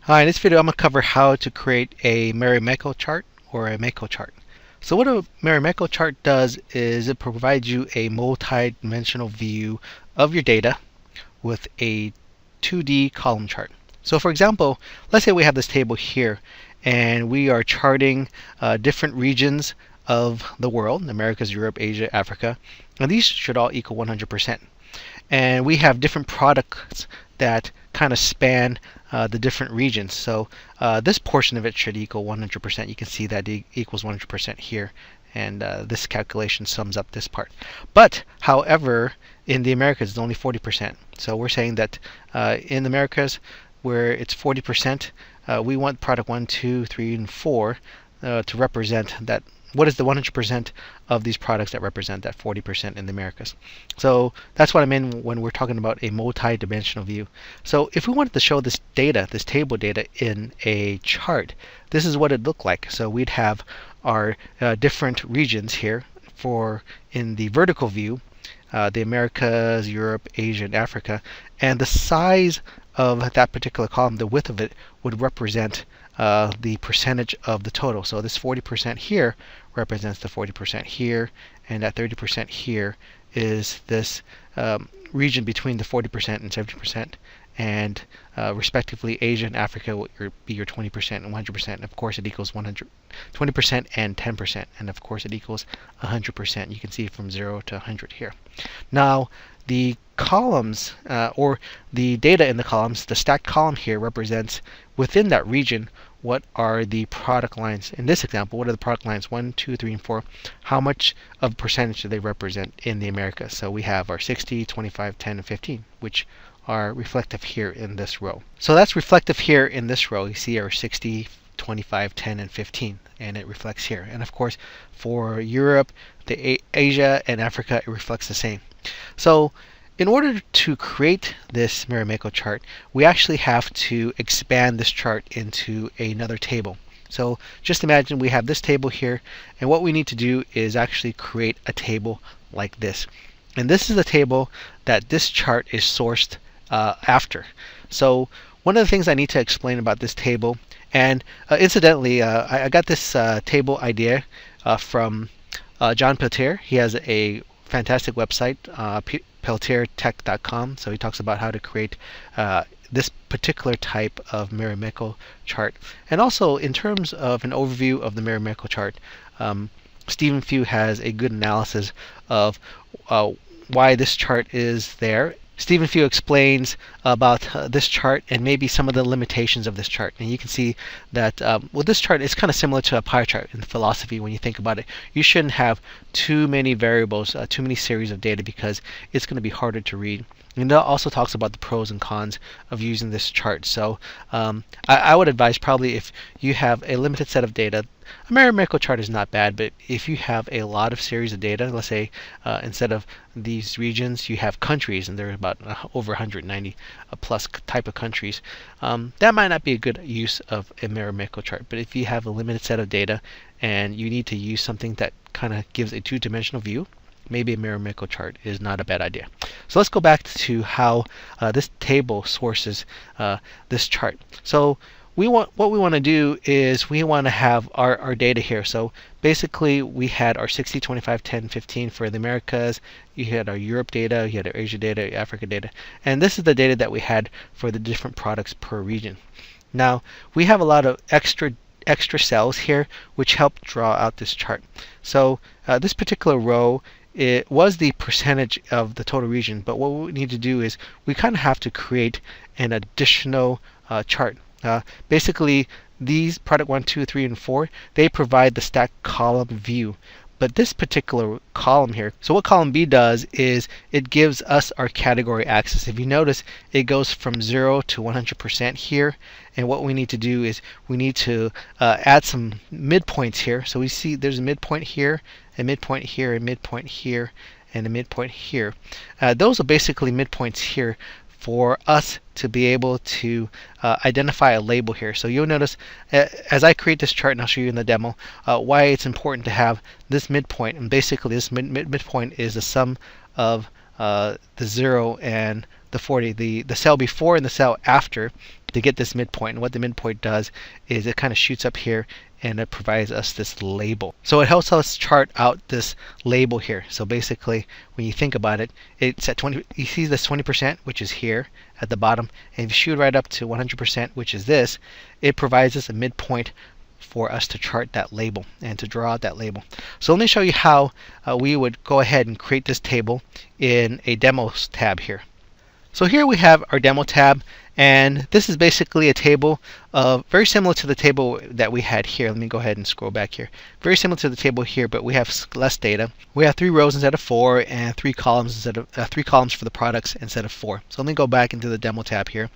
Hi, in this video I'm going to cover how to create a Marimekko chart or a Mekko chart. So what a Marimekko chart does is it provides you a multi-dimensional view of your data with a 2D column chart. So for example, let's say we have this table here and we are charting different regions of the world, Americas, Europe, Asia, Africa, and these should all equal 100%. And we have different products that kind of span the different regions. So this portion of it should equal 100%. You can see that it equals 100% here, and this calculation sums up this part. But however, in the Americas it's only 40%. So we're saying that in the Americas, where it's 40%, we want product 1, 2, 3, and 4 to represent that. What is the 100% of these products that represent that 40% in the Americas? So that's what I mean when we're talking about a multi-dimensional view. So if we wanted to show this data, this table data, in a chart, this is what it'd look like. So we'd have our different regions here for in the vertical view, the Americas, Europe, Asia, and Africa, and the size of that particular column, the width of it, would represent the percentage of the total. So this 40% here represents the 40% here, and that 30% here is this region between the 40% and 70%, and respectively Asia and Africa will be your 20% and 100%. Of course it equals 20% and 10%, and of course it equals 100%. You can see from 0 to 100 here. Now the columns, or the data in the columns, the stacked column here represents within that region what are the product lines. In this example, what are the product lines 1, 2, 3, and 4? How much of percentage do they represent in the Americas? So we have our 60, 25, 10, and 15, which are reflective here in this row. So that's reflective here in this row. You see our 60, 25, 10, and 15, and it reflects here. And of course, for Europe, the Asia, and Africa, it reflects the same. So in order to create this Marimekko chart, we actually have to expand this chart into another table. So just imagine we have this table here, and what we need to do is actually create a table like this. And this is the table that this chart is sourced after. So one of the things I need to explain about this table, and incidentally, I got this table idea from John Peltier. He has a fantastic website, peltiertech.com. So he talks about how to create this particular type of Marimekko chart. And also, in terms of an overview of the Marimekko chart, Stephen Few has a good analysis of why this chart is there. Stephen Few explains about this chart and maybe some of the limitations of this chart. And you can see that well, this chart is kind of similar to a pie chart in philosophy when you think about it. You shouldn't have too many variables, too many series of data, because it's going to be harder to read. And it also talks about the pros and cons of using this chart. So I would advise, probably if you have a limited set of data, a Marimekko chart is not bad. But if you have a lot of series of data, let's say instead of these regions you have countries, and there are about over 190 plus type of countries, that might not be a good use of a Marimekko chart. But if you have a limited set of data and you need to use something that kind of gives a two-dimensional view, maybe a Marimekko chart is not a bad idea. So let's go back to how this table sources this chart. So what we want to do is we want to have our data here. So basically we had our 60, 25, 10, 15 for the Americas. You had our Europe data, you had our Asia data, Africa data, and this is the data that we had for the different products per region. Now we have a lot of extra cells here which help draw out this chart. So this particular row, it was the percentage of the total region, but what we need to do is we kind of have to create an additional chart. Basically, these product 1, 2, 3, and 4, they provide the stacked column view. But this particular column here, so what column B does is it gives us our category axis. If you notice, it goes from 0 to 100% here. And what we need to do is we need to add some midpoints here. So we see there's a midpoint here, a midpoint here, a midpoint here, and a midpoint here. Those are basically midpoints here for us to be able to identify a label here. So you'll notice as I create this chart, and I'll show you in the demo, why it's important to have this midpoint. And basically this midpoint is the sum of the 0 and the 40, the cell before and the cell after to get this midpoint. And what the midpoint does is it kind of shoots up here and it provides us this label. So it helps us chart out this label here. So basically, when you think about it, it's at 20. You see this 20%, which is here at the bottom, and if you shoot right up to 100%, which is this, it provides us a midpoint for us to chart that label and to draw out that label. So let me show you how we would go ahead and create this table in a demos tab here. So here we have our demo tab, and this is basically a table very similar to the table that we had here. Let me go ahead and scroll back here. Very similar to the table here, but we have less data. We have 3 rows instead of 4, and 3 columns instead of 3 columns for the products instead of 4. So let me go back into the demo tab here,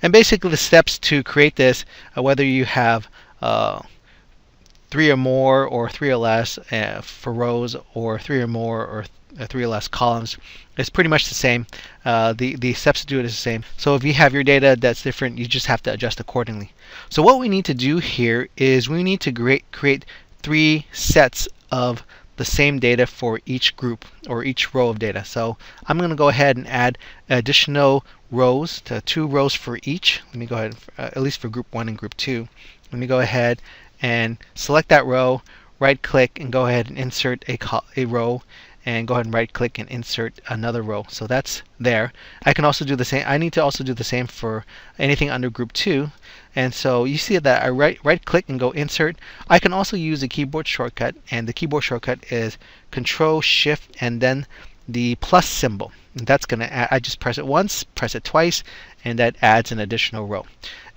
and basically the steps to create this, whether you have 3 or more or 3 or less for rows, or 3 or more or 3 or less columns, it's pretty much the same. The steps to do it is the same. So if you have your data that's different, you just have to adjust accordingly. So what we need to do here is we need to create 3 sets of the same data for each group or each row of data. So I'm going to go ahead and add additional rows, to 2 rows for each. Let me go ahead, at least for group 1 and group 2. Let me go ahead and select that row, right click, and go ahead and insert a row, and go ahead and right click and insert another row. So that's there. I can also do the same. I need to also do the same for anything under group 2. And so you see that I right click and go insert. I can also use a keyboard shortcut, and the keyboard shortcut is Control Shift and then the plus symbol. And that's going to add, I just press it once, press it twice, and that adds an additional row.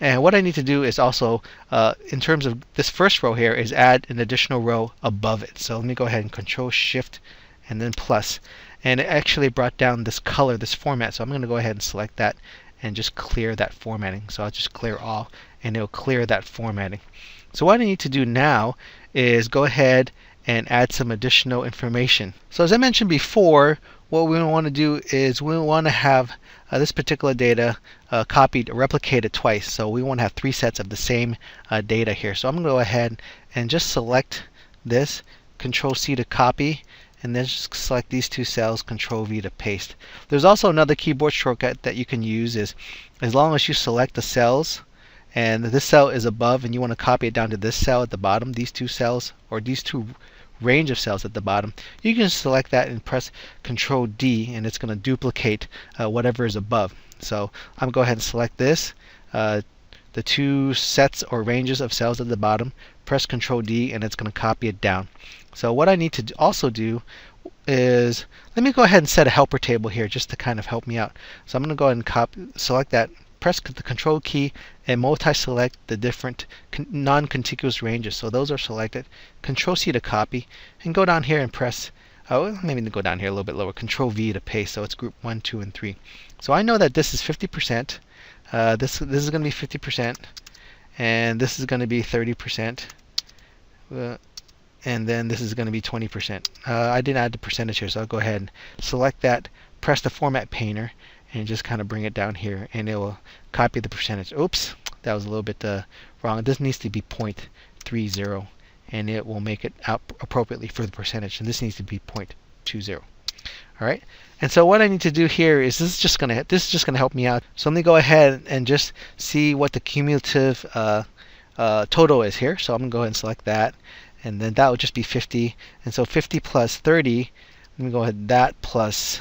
And what I need to do is also, in terms of this first row here, is add an additional row above it. So let me go ahead and Control Shift and then plus. And it actually brought down this color, this format. So I'm going to go ahead and select that and just clear that formatting. So I'll just clear all, and it'll clear that formatting. So what I need to do now is go ahead and add some additional information. So as I mentioned before, what we want to do is we want to have this particular data copied, replicated twice. So we want to have 3 sets of the same data here. So I'm going to go ahead and just select this, Control C to copy, and then just select these 2 cells, Control V to paste. There's also another keyboard shortcut that you can use, is as long as you select the cells and this cell is above and you want to copy it down to this cell at the bottom, these 2 cells, or these 2 range of cells at the bottom, you can select that and press Control D, and it's going to duplicate whatever is above. So I'm going to go ahead and select this, the 2 sets or ranges of cells at the bottom, press Control D, and it's going to copy it down. So what I need to also do is, let me go ahead and set a helper table here just to kind of help me out. So I'm going to go ahead and select that, press the Control key, and multi-select the different non-contiguous ranges. So those are selected. Control C to copy, and go down here and press, maybe go down here a little bit lower, Control V to paste. So it's group 1, 2, and 3. So I know that this is 50%. This is going to be 50%, and this is going to be 30%. And then this is going to be 20%. I didn't add the percentage here, so I'll go ahead and select that, press the Format Painter, and just kind of bring it down here, and it will copy the percentage. Oops, that was a little bit wrong. This needs to be 0.30, and it will make it out appropriately for the percentage. And this needs to be 0.20. All right. And so what I need to do here is this is just going to help me out. So let me go ahead and just see what the cumulative total is here. So I'm going to go ahead and select that, and then that would just be 50. And so 50 plus 30, let me go ahead, that plus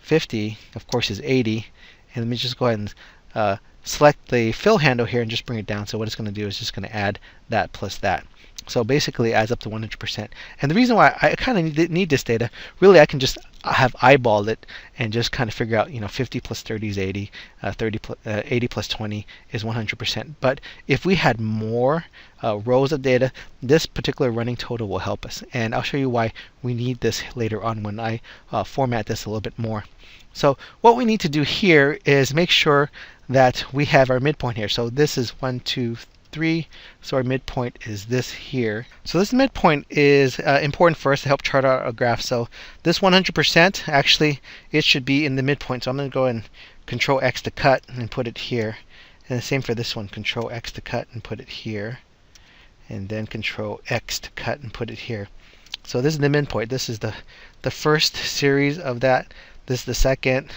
50, of course, is 80. And let me just go ahead and select the fill handle here and just bring it down. So what it's going to do is just going to add that plus that. So basically it adds up to 100%. And the reason why I kind of need this data, really I can just have eyeballed it and just kind of figure out, 50 plus 30 is 80, 80 plus 20 is 100%. But if we had more rows of data, this particular running total will help us. And I'll show you why we need this later on when I format this a little bit more. So what we need to do here is make sure that we have our midpoint here. So this is 1, 2, 3. So our midpoint is this here. So this midpoint is important for us to help chart out a graph. So this 100%, actually, it should be in the midpoint. So I'm going to go and Control X to cut and put it here. And the same for this one. Control X to cut and put it here. And then Control X to cut and put it here. So this is the midpoint. This is the first series of that. This is the second.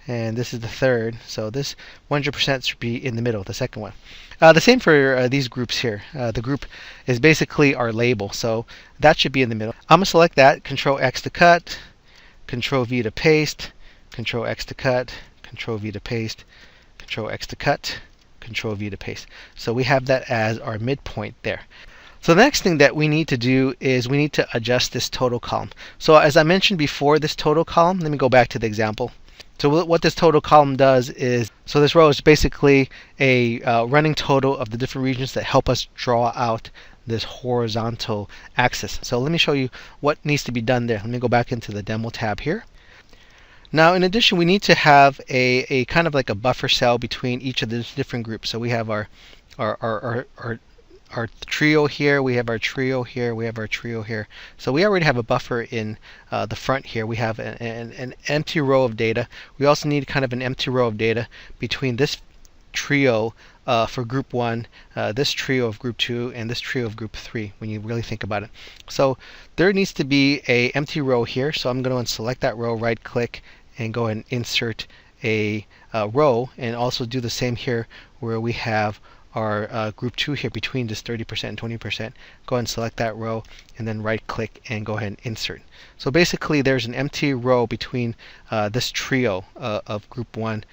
and this is the third. So this 100% should be in the middle, the second one. The same for these groups here. The group is basically our label, so that should be in the middle. I'm going to select that, Control X to cut, Control V to paste, Control X to cut, Control V to paste, Control X to cut, Control V to paste. So we have that as our midpoint there. So the next thing that we need to do is we need to adjust this total column. So as I mentioned before, this total column, let me go back to the example. So what this total column does is, so this row is basically a running total of the different regions that help us draw out this horizontal axis. So let me show you what needs to be done there. Let me go back into the demo tab here. Now, in addition, we need to have a kind of like a buffer cell between each of the different groups. So we have our trio here, we have our trio here, we have our trio here. So we already have a buffer in the front here. We have an empty row of data. We also need kind of an empty row of data between this trio for group 1, this trio of group 2, and this trio of group 3, when you really think about it. So there needs to be a empty row here. So I'm going to select that row, right click, and go ahead and insert a row, and also do the same here where we have our group 2 here between this 30% and 20%. Go ahead and select that row, and then right click and go ahead and insert. So basically there's an empty row between this trio of group 1,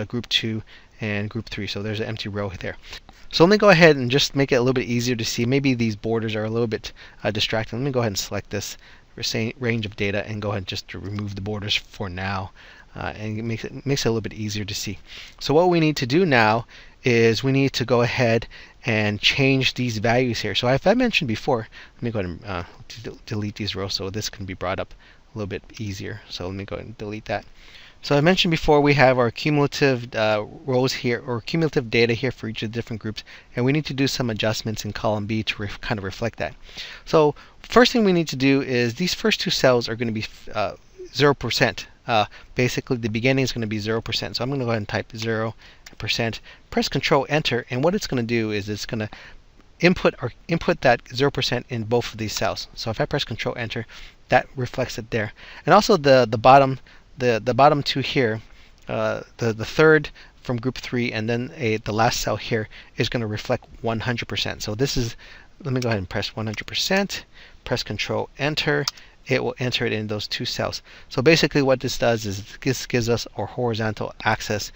group 2, and group 3. So there's an empty row there. So let me go ahead and just make it a little bit easier to see. Maybe these borders are a little bit distracting. Let me go ahead and select this range of data and go ahead and just remove the borders for now. And it makes it a little bit easier to see. So what we need to do now is we need to go ahead and change these values here. So if I mentioned before, let me go ahead and delete these rows so this can be brought up a little bit easier. So let me go ahead and delete that. So I mentioned before we have our cumulative rows here, or cumulative data here for each of the different groups, and we need to do some adjustments in column B to kind of reflect that. So first thing we need to do is these first two cells are going to be 0%. Basically the beginning is going to be 0%. So I'm going to go ahead and type 0%, press Control Enter, and what it's going to do is it's going to input that 0% in both of these cells. So if I press Control Enter, that reflects it there. And also the bottom two here, the third from group 3, and then the last cell here is going to reflect 100%. So this is, let me go ahead and press 100%, press Control Enter. It will enter it in those two cells. So basically what this does is this gives us our horizontal axis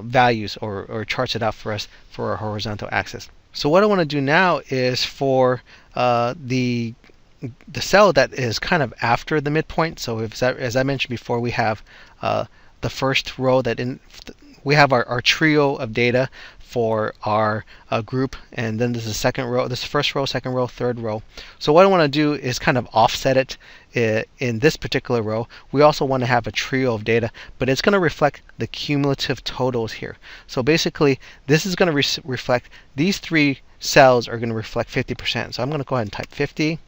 values, or charts it out for us for our horizontal axis. So what I want to do now is for the cell that is kind of after the midpoint. So as I mentioned before, we have the first row we have our trio of data for our group, and then this is second row, this first row, second row, third row. So what I want to do is kind of offset it in this particular row. We also want to have a trio of data, but it's going to reflect the cumulative totals here. So basically this is going to reflect, these three cells are going to reflect 50%. So I'm going to go ahead and type 50,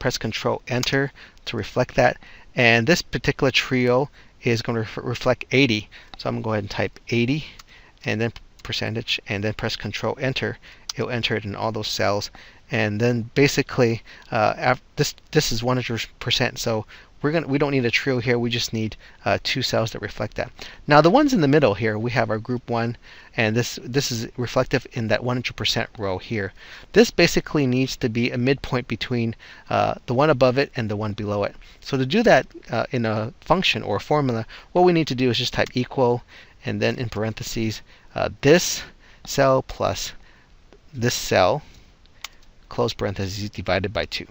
press Control Enter to reflect that, and this particular trio is going to reflect 80. So I'm going to go ahead and type 80, and then percentage, and then press Control Enter. It'll enter it in all those cells, and then basically this is 100%. So we don't need a trio here. We just need two cells that reflect that. Now the ones in the middle here, we have our group 1, and this is reflective in that 100% row here. This basically needs to be a midpoint between the one above it and the one below it. So to do that in a function or a formula, what we need to do is just type equal, and then in parentheses this cell plus this cell, close parentheses, divided by 2,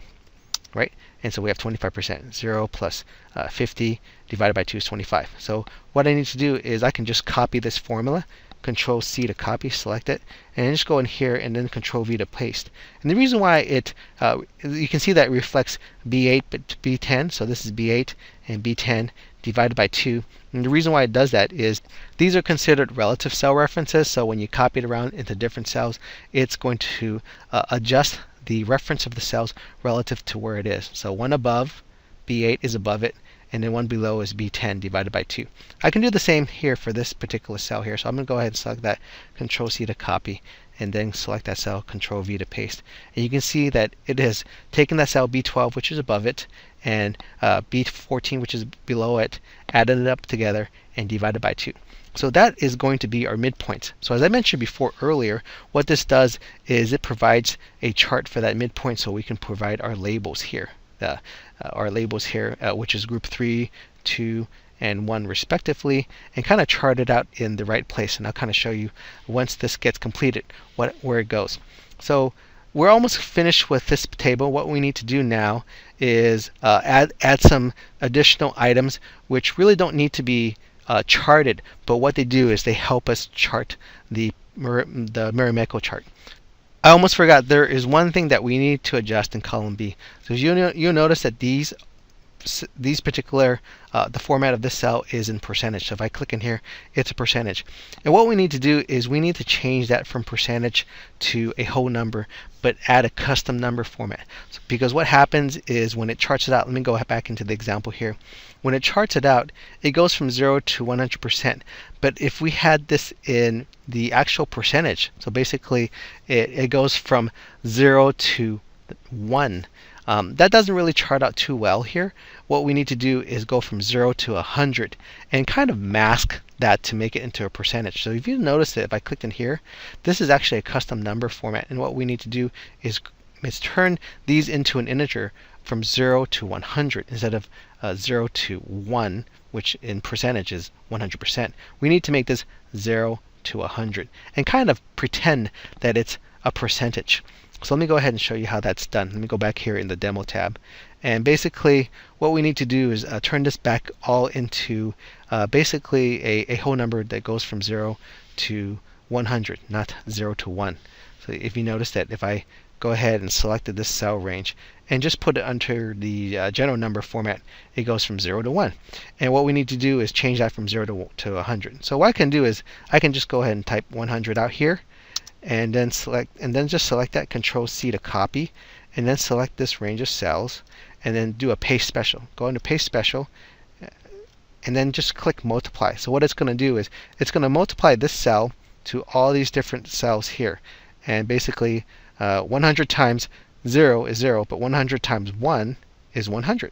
right? And so we have 25%. 0 plus 50 divided by 2 is 25. So what I need to do is I can just copy this formula, Control C to copy, select it, and then just go in here and then Control V to paste. And the reason why you can see that it reflects B8 but B10, so this is B8 and B10 divided by 2. And the reason why it does that is these are considered relative cell references, so when you copy it around into different cells, it's going to adjust the reference of the cells relative to where it is. So one above, B8 is above it, and then one below is B10 divided by 2. I can do the same here for this particular cell here. So I'm going to go ahead and select that, Control C to copy, and then select that cell, Control V to paste. And you can see that it has taken that cell B12, which is above it, and B14, which is below it, added it up together, and divided by 2. So that is going to be our midpoint. So as I mentioned before earlier, what this does is it provides a chart for that midpoint, so we can provide our labels here. Our labels here, which is group 3, 2, and 1 respectively, and kind of chart it out in the right place. And I'll kind of show you once this gets completed where it goes. So we're almost finished with this table. What we need to do now is add some additional items which really don't need to be charted, but what they do is they help us chart the Marimekko chart. I almost forgot, there is one thing that we need to adjust in column B. So you'll notice that these particular, the format of this cell is in percentage. So if I click in here, it's a percentage. And what we need to do is we need to change that from percentage to a whole number, but add a custom number format. So, because what happens is when it charts it out, let me go back into the example here. When it charts it out, it goes from 0 to 100%. But if we had this in the actual percentage, so basically it goes from 0 to 1. That doesn't really chart out too well here. What we need to do is go from 0 to 100 and kind of mask that to make it into a percentage. So if you notice that if I clicked in here, this is actually a custom number format. And what we need to do is turn these into an integer from 0 to 100 instead of 0 to 1, which in percentage is 100%. We need to make this 0 to 100 and kind of pretend that it's a percentage. So let me go ahead and show you how that's done. Let me go back here in the demo tab. And basically what we need to do is turn this back all into basically a whole number that goes from 0 to 100, not 0 to 1. So if you notice that if I go ahead and select this cell range and just put it under the general number format, it goes from 0 to 1. And what we need to do is change that from 0 to 100. So what I can do is I can just go ahead and type 100 out here, and then just select that, Control C to copy, and then select this range of cells, and then do a paste special. Go into paste special, and then just click multiply. So what it's going to do is it's going to multiply this cell to all these different cells here. And basically 100 times 0 is 0, but 100 times 1 is 100.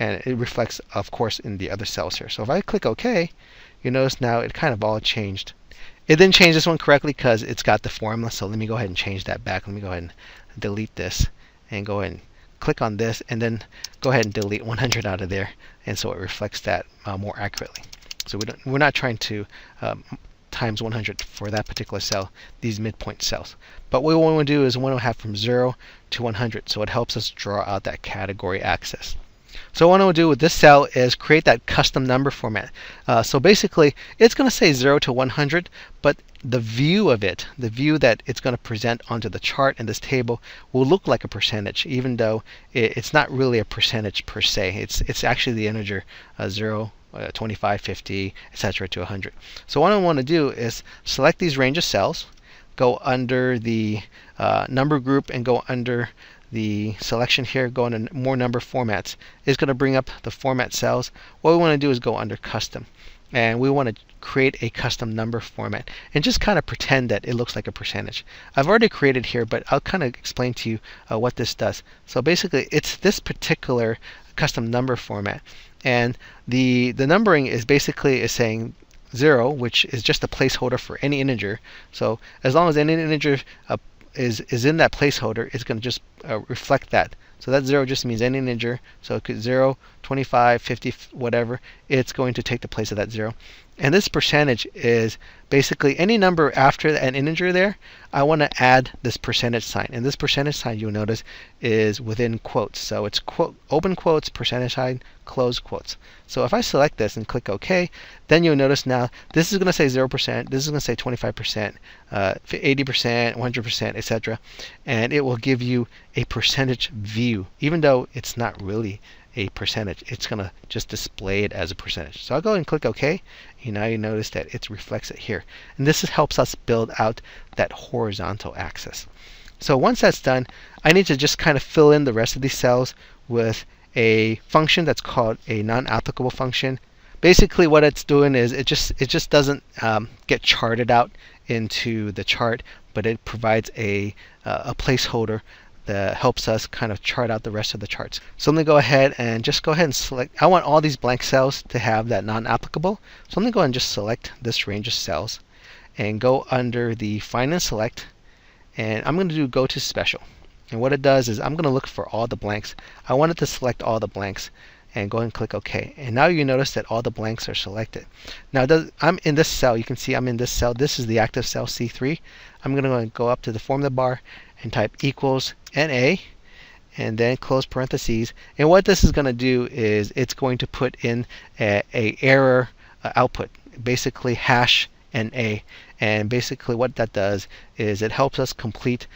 And it reflects, of course, in the other cells here. So if I click OK, you notice now it kind of all changed. It didn't change this one correctly because it's got the formula, so let me go ahead and change that back. Let me go ahead and delete this and go ahead and click on this, and then go ahead and delete 100 out of there, and so it reflects that more accurately. So we're not trying to times 100 for that particular cell, these midpoint cells. But what we want to do is we want to have from 0 to 100, so it helps us draw out that category access. So what I want to do with this cell is create that custom number format. So basically, it's going to say 0 to 100, but the view of it, the view that it's going to present onto the chart in this table, will look like a percentage, even though it's not really a percentage per se. It's actually the integer 0, 25, 50, etc. to 100. So what I want to do is select these range of cells, go under the number group, and go under the selection here, go into more number formats. It's going to bring up the format cells. What we want to do is go under custom, and we want to create a custom number format and just kind of pretend that it looks like a percentage. I've already created here, but I'll kind of explain to you what this does. So basically it's this particular custom number format, and the numbering is basically saying 0, which is just a placeholder for any integer. So as long as any integer is in that placeholder, it's going to just reflect that. So that 0 just means any integer. So it could 0, 25, 50, whatever. It's going to take the place of that 0. And this percentage is basically any number after an integer there. I want to add this percentage sign. And this percentage sign, you'll notice, is within quotes. So it's open quotes, percentage sign, close quotes. So if I select this and click OK, then you'll notice now this is going to say 0%, this is going to say 25%, 80%, 100%, etc. And it will give you a percentage view, even though it's not really a percentage. It's going to just display it as a percentage. So I'll go and click OK. And now you notice that it reflects it here. And this helps us build out that horizontal axis. So once that's done, I need to just kind of fill in the rest of these cells with a function that's called a non-applicable function. basically what it's doing is it just doesn't get charted out into the chart, but it provides a placeholder that helps us kind of chart out the rest of the charts. So let me go ahead and select. I want all these blank cells to have that non-applicable. So let me go ahead and just select this range of cells and go under the Find and Select, and I'm going to do Go to Special. And what it does is I'm going to look for all the blanks. I want it to select all the blanks and go ahead and click OK. And now you notice that all the blanks are selected. Now I'm in this cell. You can see I'm in this cell. This is the active cell C3. I'm going to go up to the formula bar and type equals NA and then close parentheses. And what this is going to do is it's going to put in a error output, basically hash NA. And basically what that does is it helps us complete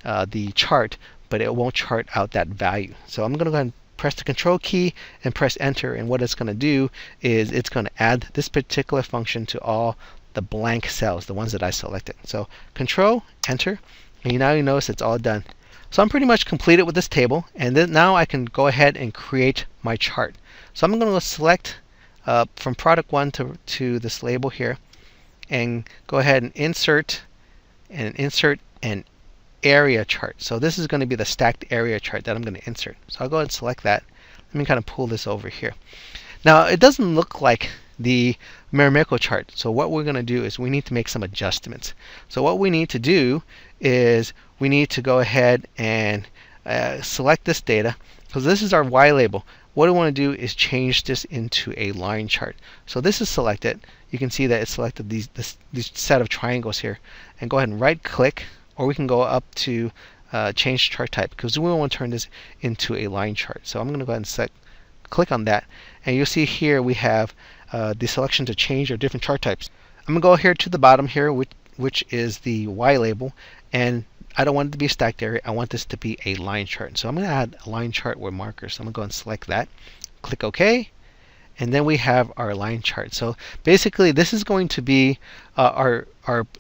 the chart, but it won't chart out that value. So I'm going to go ahead and press the Control key and press Enter, and what it's going to do is it's going to add this particular function to all the blank cells, the ones that I selected. So Control, Enter, and now you notice it's all done. So I'm pretty much completed with this table, and then now I can go ahead and create my chart. So I'm going to select from product 1 to this label here, and go ahead and insert an area chart. So this is going to be the stacked area chart that I'm going to insert. So I'll go ahead and select that. Let me kind of pull this over here. Now it doesn't look like the Marimekko chart. So what we're going to do is we need to make some adjustments. So what we need to do is we need to go ahead and select this data, because this is our Y label. What I want to do is change this into a line chart. So this is selected. You can see that it's selected these set of triangles here. And go ahead and right click, or we can go up to change chart type, because we want to turn this into a line chart. So I'm going to go ahead and click on that, and you'll see here we have the selection to change our different chart types. I'm going to go here to the bottom here, which is the Y label, and I don't want it to be a stacked area. I want this to be a line chart. So I'm going to add a line chart with markers. So I'm going to go and select that, click OK, and then we have our line chart. So basically this is going to be our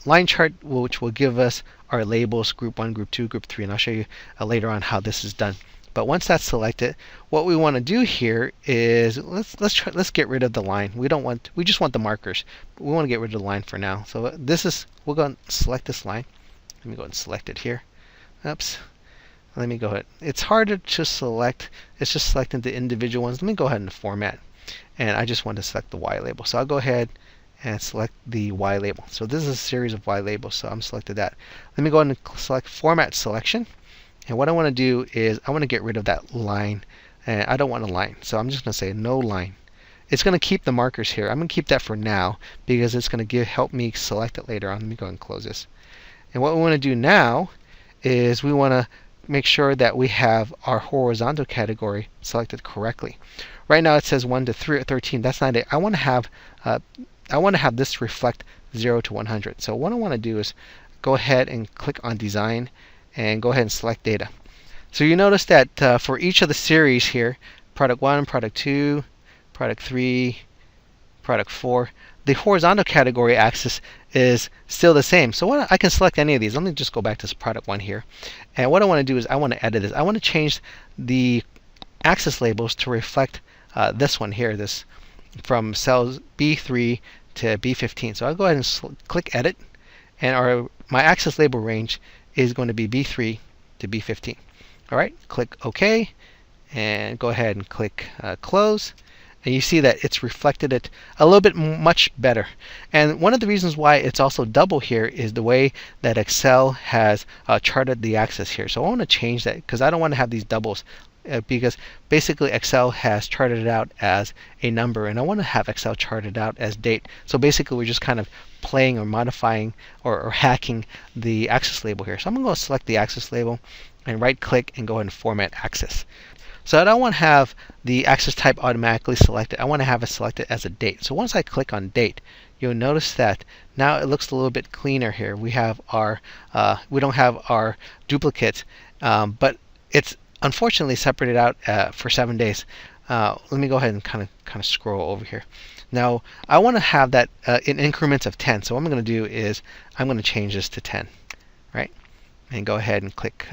line chart, which will give us our labels, group 1, group 2, group 3, and I'll show you later on how this is done. But once that's selected, what we want to do here is let's get rid of the line. We just want the markers. But we want to get rid of the line for now. So we'll go and select this line. Let me go and select it here. Oops. Let me go ahead. It's harder to select. It's just selecting the individual ones. Let me go ahead and format. And I just want to select the Y label. So I'll go ahead and select the Y label. So this is a series of Y labels. So I'm selected that. Let me go ahead and select Format Selection. And what I want to do is I want to get rid of that line. And I don't want a line. So I'm just going to say no line. It's going to keep the markers here. I'm going to keep that for now because it's going to help me select it later on. Let me go ahead and close this. And what we want to do now is we want to make sure that we have our horizontal category selected correctly. Right now it says 1 to 13. That's not it. I want to have this reflect 0 to 100. So what I want to do is go ahead and click on Design and go ahead and select Data. So you notice that for each of the series here, Product 1, Product 2, Product 3, Product 4, the horizontal category axis is still the same. So I can select any of these. Let me just go back to this Product 1 here. And what I want to do is I want to edit this. I want to change the axis labels to reflect this one here, this from cells B3 to B15. So I'll go ahead and click Edit, and my axis label range is going to be B3 to B15. All right, click OK, and go ahead and click Close. And you see that it's reflected it a little bit much better. And one of the reasons why it's also double here is the way that Excel has charted the axis here. So I want to change that because I don't want to have these doubles. Because basically Excel has charted it out as a number, and I want to have Excel charted out as date. So basically we're just kind of playing or modifying or hacking the axis label here. So I'm going to go select the axis label and right click and go ahead and format axis. So I don't want to have the axis type automatically selected. I want to have it selected as a date. So once I click on date, you'll notice that now it looks a little bit cleaner here. We have we don't have our duplicates, but it's unfortunately separated out for 7 days. Let me go ahead and kind of scroll over here. Now I want to have that in increments of 10. So what I'm going to do is I'm going to change this to 10, right? And go ahead and click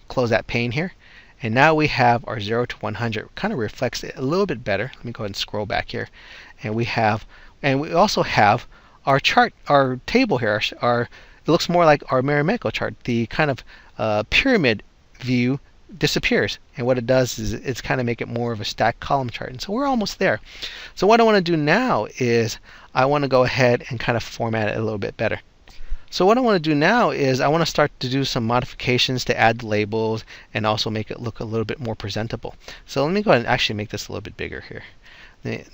close that pane here. And now we have our 0 to 100. It kind of reflects it a little bit better. Let me go ahead and scroll back here. And we also have our chart, our table here. It looks more like our Marimekko chart. The kind of pyramid view disappears, and what it does is it's kind of make it more of a stacked column chart. And so we're almost there. So what I want to do now is I want to go ahead and kind of format it a little bit better. So what I want to do now is I want to start to do some modifications to add labels and also make it look a little bit more presentable. So let me go ahead and actually make this a little bit bigger here.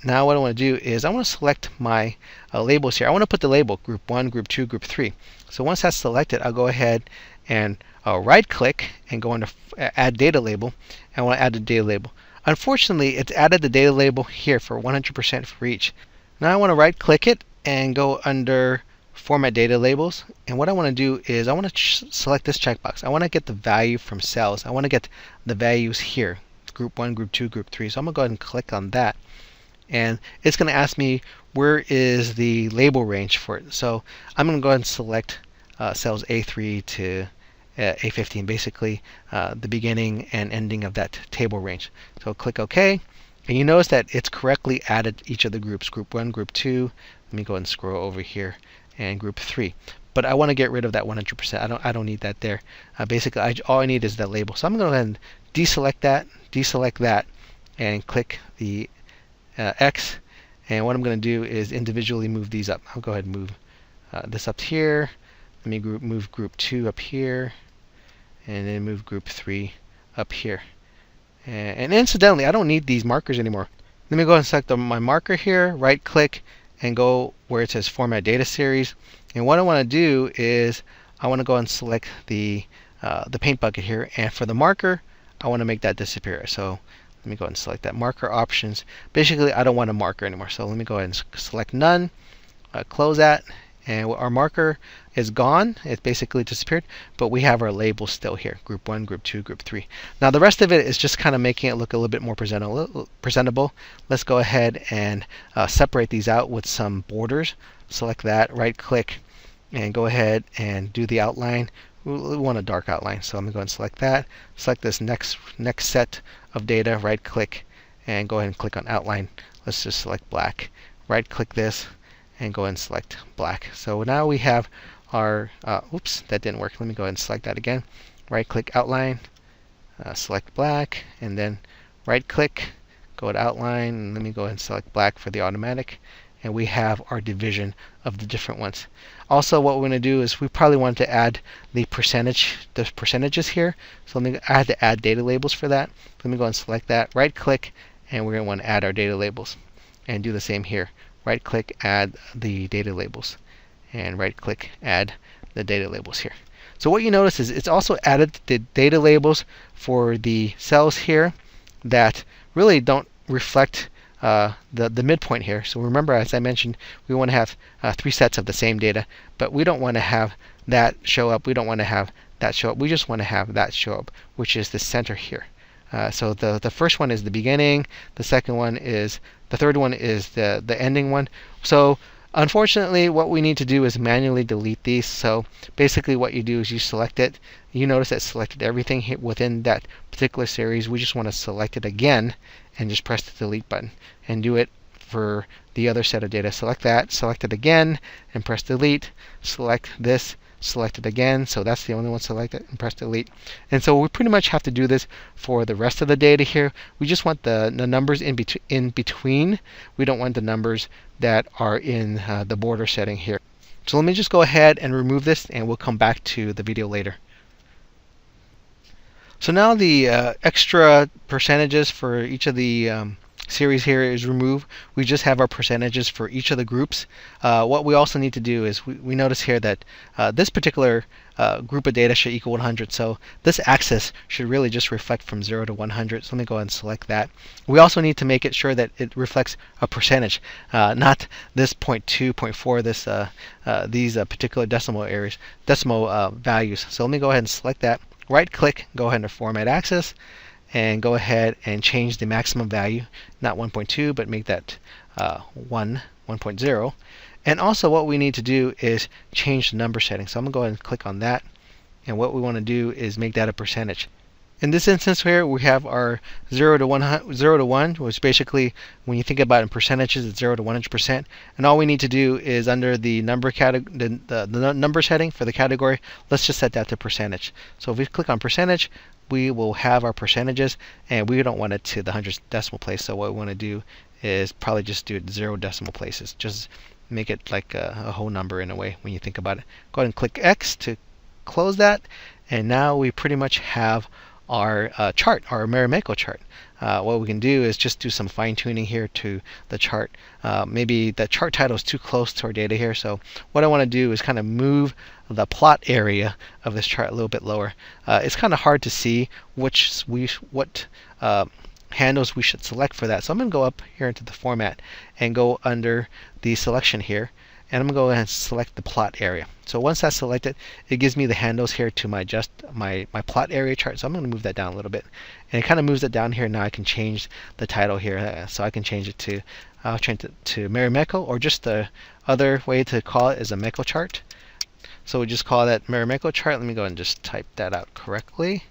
Now what I want to do is I want to select my labels here. I want to put the label group 1, group 2, group 3. So once that's selected, I'll go ahead and right click and go into add data label. And I want to add the data label. Unfortunately, it's added the data label here for 100% for each. Now I want to right click it and go under format data labels. And what I want to do is I want to select this checkbox. I want to get the value from cells. I want to get the values here, group 1, group 2, group 3. So I'm going to go ahead and click on that. And it's going to ask me where is the label range for it. So I'm going to go ahead and select cells A3 to A15, basically the beginning and ending of that table range. So click OK. And you notice that it's correctly added each of the groups, group 1, group 2. Let me go ahead and scroll over here, and group 3. But I want to get rid of that 100%. I don't need that there. Basically, all I need is that label. So I'm going to go ahead and deselect that, and click the X. And what I'm going to do is individually move these up. I'll go ahead and move this up here. Let me move group 2 up here, and then move group 3 up here. And incidentally, I don't need these markers anymore. Let me go ahead and select my marker here, right click, and go where it says Format Data Series. And what I want to do is I want to go and select the paint bucket here. And for the marker, I want to make that disappear. So let me go ahead and select that marker options. Basically, I don't want a marker anymore. So let me go ahead and select none, close that. And our marker is gone. It basically disappeared, but we have our labels still here, group 1, group 2, group 3. Now the rest of it is just kind of making it look a little bit more presentable. Let's go ahead and separate these out with some borders. Select that, right click, and go ahead and do the outline. We want a dark outline, so I'm going to go and select that. Select this next set of data, right click, and go ahead and click on outline. Let's just select black. Right click this, and go ahead and select black. So now we have our, oops, that didn't work. Let me go ahead and select that again. Right click outline, select black, and then right click, go to outline, and let me go ahead and select black for the automatic. And we have our division of the different ones. Also, what we're going to do is we probably want to add the percentages here. So I had to add data labels for that. Let me go and select that, right click, and we're going to want to add our data labels. And do the same here. Right click, add the data labels, and right click, add the data labels here. So what you notice is it's also added the data labels for the cells here that really don't reflect the midpoint here. So remember, as I mentioned, we want to have 3 sets of the same data, but we don't want to have that show up. We don't want to have that show up. We just want to have that show up, which is the center here. So the first one is the beginning, the second one is, the third one is the ending one. So unfortunately, what we need to do is manually delete these. So basically what you do is you select it. You notice that selected everything within that particular series. We just want to select it again and just press the delete button, and do it for the other set of data. Select that, select it again, and press delete. Select this, select it again, so that's the only one selected, and press delete. And so we pretty much have to do this for the rest of the data here. We just want the numbers in between. We don't want the numbers that are in the border setting here. So let me just go ahead and remove this, and we'll come back to the video later. So now the extra percentages for each of the series here is removed. We just have our percentages for each of the groups. What we also need to do is we notice here that this particular group of data should equal 100. So this axis should really just reflect from 0 to 100. So let me go ahead and select that. We also need to make it sure that it reflects a percentage, not this 0.2, 0.4, these particular decimal values. So let me go ahead and select that. Right click, go ahead and format axis, and go ahead and change the maximum value, not 1.2, but make that 1.0. And also what we need to do is change the number setting. So I'm going to go ahead and click on that. And what we want to do is make that a percentage. In this instance here, we have our 0 to 1, which basically, when you think about it in percentages, it's 0 to 100%. And all we need to do is under the number the numbers heading for the category, let's just set that to percentage. So if we click on percentage, we will have our percentages, and we don't want it to the hundredth decimal place. So what we want to do is probably just do it 0 decimal places. Just make it like a whole number in a way when you think about it. Go ahead and click X to close that, and now we pretty much have our chart, our Marimekko chart. What we can do is just do some fine tuning here to the chart. Maybe the chart title is too close to our data here, so what I want to do is kind of move the plot area of this chart a little bit lower. It's kind of hard to see what handles we should select for that. So I'm going to go up here into the format and go under the selection here, and I'm going to go ahead and select the plot area. So once that's selected, it gives me the handles here to my plot area chart. So I'm going to move that down a little bit, and it kind of moves it down here. Now I can change the title here, so I can change it to Marimekko, or just the other way to call it is a Mekko chart. So we just call that Marimekko chart. Let me go and just type that out correctly.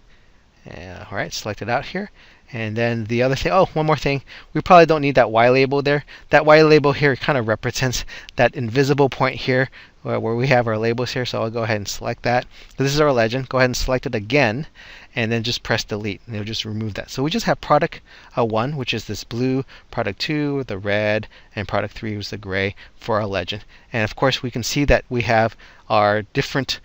All right, select it out here. And then the other thing, oh, one more thing. We probably don't need that Y label there. That Y label here kind of represents that invisible point here where we have our labels here. So I'll go ahead and select that. This is our legend. Go ahead and select it again, and then just press delete, and it'll just remove that. So we just have product 1, which is this blue, product 2, the red, and product 3 was the gray for our legend. And of course, we can see that we have our different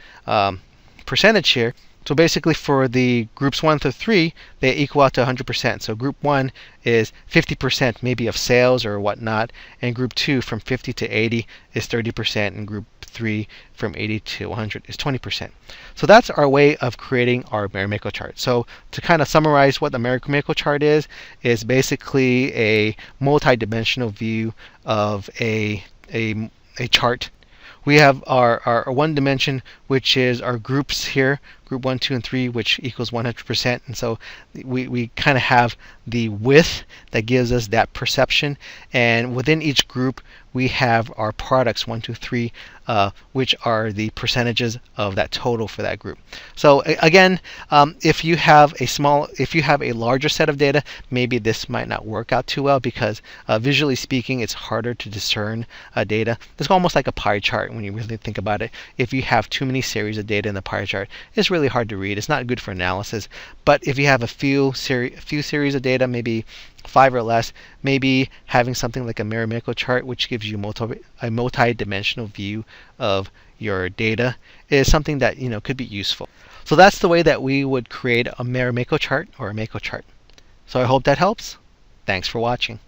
percentage here. So basically for the groups 1 through 3, they equal out to 100%. So group 1 is 50% maybe of sales or whatnot, and group 2 from 50 to 80 is 30%, and group 3 from 80 to 100 is 20%. So that's our way of creating our Marimekko chart. So to kind of summarize what the Marimekko chart is basically a multi-dimensional view of a chart. We have our one dimension, which is our groups here, group 1, 2, and 3, which equals 100%. And so we kind of have the width that gives us that perception. And within each group, we have our products 1, 2, 3, which are the percentages of that total for that group. So again, if you have a larger set of data, maybe this might not work out too well, because visually speaking, it's harder to discern data. It's almost like a pie chart when you really think about it. If you have too many series of data in the pie chart, it's really hard to read. It's not good for analysis. But if you have a few series of data, maybe 5 or less, maybe having something like a Marimekko chart, which gives you a multi-dimensional view of your data, is something that could be useful. So that's the way that we would create a Marimekko chart or a Mekko chart. So I hope that helps. Thanks for watching.